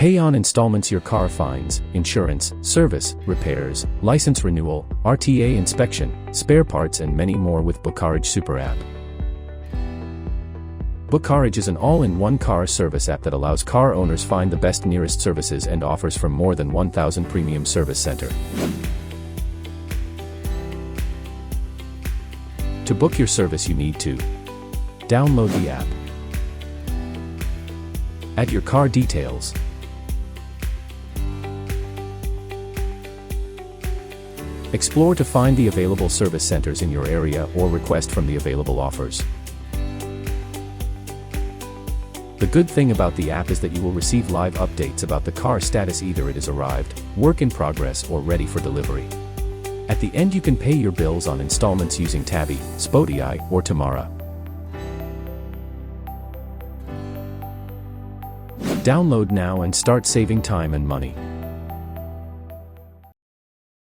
Pay on installments your car finds, insurance, service, repairs, license renewal, RTA inspection, spare parts and many more with Bookarage Super App. Bookarage is an all-in-one car service app that allows car owners find the best nearest services and offers from more than 1,000 premium service center. To book your service you need to download the app, add your car details, explore to find the available service centers in your area or request from the available offers. The good thing about the app is that you will receive live updates about the car status, either it is arrived, work in progress or ready for delivery. At the end you can pay your bills on installments using Tabby, Spotify or Tamara. Download now and start saving time and money.